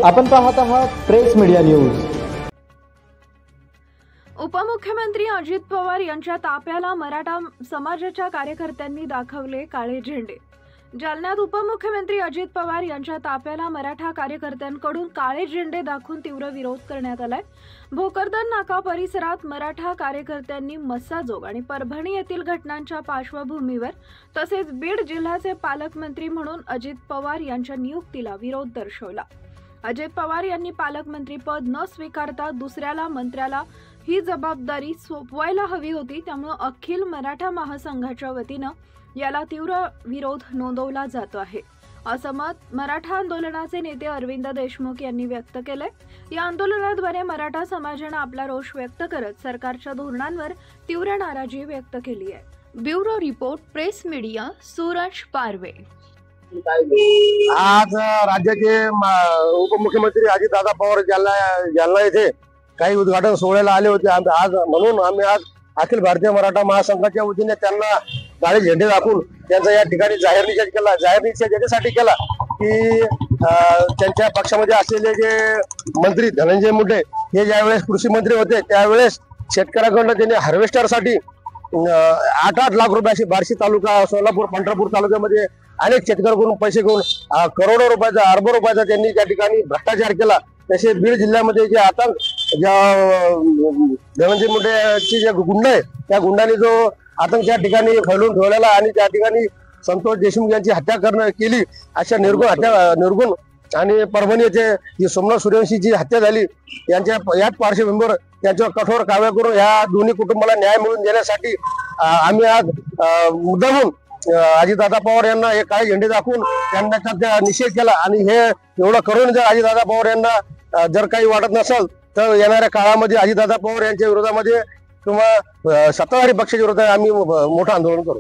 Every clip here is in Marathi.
आपण पाहत आहात प्रेस मीडिया न्यूज। उपमुख्यमंत्री अजित पवार यांच्या ताप्याला मराठा समाजाच्या कार्यकर्त्यांनी दाखवले काळे झेंडे। जालन्यात उपमुख्यमंत्री अजित पवार यांच्या ताप्याला मराठा कार्यकर्त्यांकडून काळे झेंडे दाखवून तीव्र विरोध करण्यात आलाय। भोकरदन नाका परिसरात मराठा कार्यकर्त्यांनी मस्साजोग आणि परभणी येथील घटनांच्या पार्श्वभूमीवर तसेच बीड जिल्ह्याचे पालकमंत्री म्हणून अजित पवार यांच्या नियुक्तीला विरोध दर्शवला। अजित पवार यांनी पालकमंत्री पद न स्वीकारता दुसऱ्याला मंत्र्याला ही जबाबदारी सोपवायला हवी होती। त्यामुळे अखिल मराठा महासंघाच्या वतीने याला तीव्र विरोध नोंदवला जात आहे, असं मत मराठा आंदोलनाचे नेते अरविंद देशमुख यांनी व्यक्त केले। या आंदोलनाद्वारे मराठा समाजाने आपला रोष व्यक्त करत सरकारच्या धोरणांवर तीव्र नाराजी व्यक्त केली आहे। Bureau report, press media, Suraj Parve. आज राज्याचे उपमुख्यमंत्री अजितदादा पवार जालना येथे काही उद्घाटन सोहळ्याला आले होते। आज म्हणून आम्ही आज अखिल भारतीय मराठा महासंघाच्या वतीने त्यांना काळे झेंडे दाखवून त्यांचा या ठिकाणी जाहीर निषेध केला। जाहीर निषेध याच्यासाठी केला की त्यांच्या पक्षामध्ये असलेले जे मंत्री धनंजय मुंडे हे ज्यावेळेस कृषी मंत्री होते त्यावेळेस शेतकऱ्यांकडून त्यांनी हार्वेस्टरसाठी 8-8 लाख रुपयाची बार्शी तालुका, सोलापूर, पंढरपूर तालुक्यामध्ये अनेक शेतकऱ्यांकडून पैसे घेऊन करोडो रुपयाचा, अरबो रुपयाचा त्यांनी त्या ठिकाणी भ्रष्टाचार केला। तसे बीड जिल्ह्यामध्ये जे आतंक धनंजय मुंडेची जे गुंड आहे त्या गुंडाने जो आतंक त्या ठिकाणी फैलून ठेवलेला आणि त्या ठिकाणी संतोष देशमुख यांची हत्या केली, अशा निर्गुण आणि परभणी येथे जी सोमनाथ सूर्यवंशीची हत्या झाली याच पार्श्वभूमीवर त्यांच्यावर कठोर कारवाई करून या दोन्ही कुटुंबाला न्याय मिळवून देण्यासाठी आम्ही आज मुद्दामून अजितदादा पवार यांना हे काळे झेंडे दाखवून त्यांचा निषेध केला। आणि हे एवढं करून जर अजितदादा पवार यांना जर काही वाटत नसेल तर येणाऱ्या काळामध्ये अजितदादा पवार यांच्या विरोधामध्ये किंवा सत्ताधारी पक्षाच्या विरोधात आम्ही मोठं आंदोलन करू।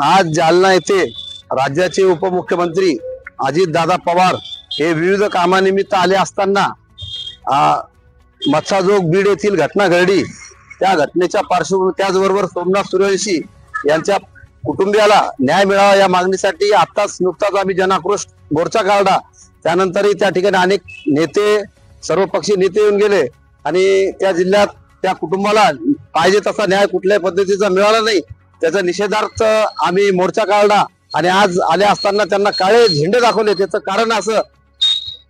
आज जालना येथे राज्याचे उपमुख्यमंत्री अजितदादा पवार हे विविध कामानिमित्त आले असताना मत्साजोग बीड येथील घटना घडली। त्या घटनेच्या पार्श्वभूमीवर त्याचबरोबर सोमनाथ सूर्यवंशी यांच्या कुटुंबियाला न्याय मिळावा या मागणीसाठी नुकताच आम्ही जनाक्रोश मोर्चा काढला। त्यानंतरही त्या ठिकाणी अनेक नेते, सर्वपक्षीय नेते येऊन गेले आणि त्या जिल्ह्यात त्या कुटुंबाला पाहिजे तसा न्याय कुठल्याही पद्धतीचा मिळाला नाही। त्याचा निषेधार्थ आम्ही मोर्चा काढला आणि आज आले असताना त्यांना काळे झेंडे दाखवले। त्याचं कारण असं,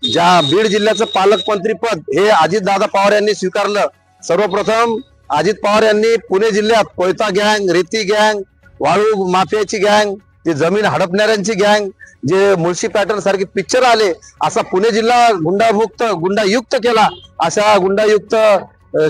ज्या बीड जिल्ह्याचं पालकमंत्री पद हे अजितदादा पवार यांनी स्वीकारलं। सर्वप्रथम अजित पवार यांनी पुणे जिल्ह्यात कोयता गँग, रेती गँग, वाळू माफियाची गँग, जे जमीन हडपणाऱ्यांची गँग, जे मुळशी पॅटर्न सारखे पिक्चर आले, असा पुणे जिल्हा गुंडायुक्त केला। अशा गुंडायुक्त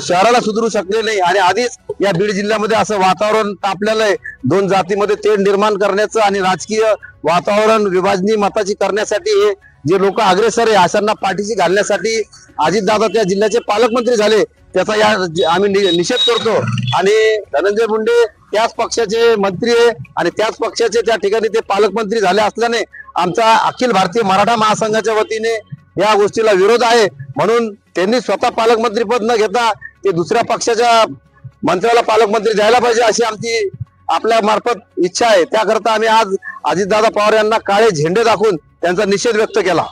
शहराला सुधरू शकले नाही आणि आधीच या बीड जिल्ह्यामध्ये असं वातावरण तापलेलं आहे। दोन जातीमध्ये तेढ निर्माण करण्याचं आणि राजकीय वातावरण विभाजनी मताची करण्यासाठी हे जे लोक अग्रेसर आहे अशांना पाठीशी घालण्यासाठी अजितदादा त्या जिल्ह्याचे पालकमंत्री झाले। त्याचा आम्ही निषेध करतो आणि धनंजय मुंडे त्याच पक्षाचे मंत्री आहे आणि त्याच पक्षाचे त्या ठिकाणी ते पालकमंत्री झाले असल्याने आमचा अखिल भारतीय मराठा महासंघाच्या वतीने या गोष्टीला विरोध आहे। म्हणून त्यांनी स्वतः पालकमंत्री पद न घेता ते दुसऱ्या पक्षाच्या मंत्र्याला पालकमंत्री द्यायला पाहिजे अशी आमची आपल्या मार्फत इच्छा आहे। त्याकरता आम्ही आज अजितदादा पवार यांना काळे झेंडे दाखवून त्यांचा निषेध व्यक्त केला।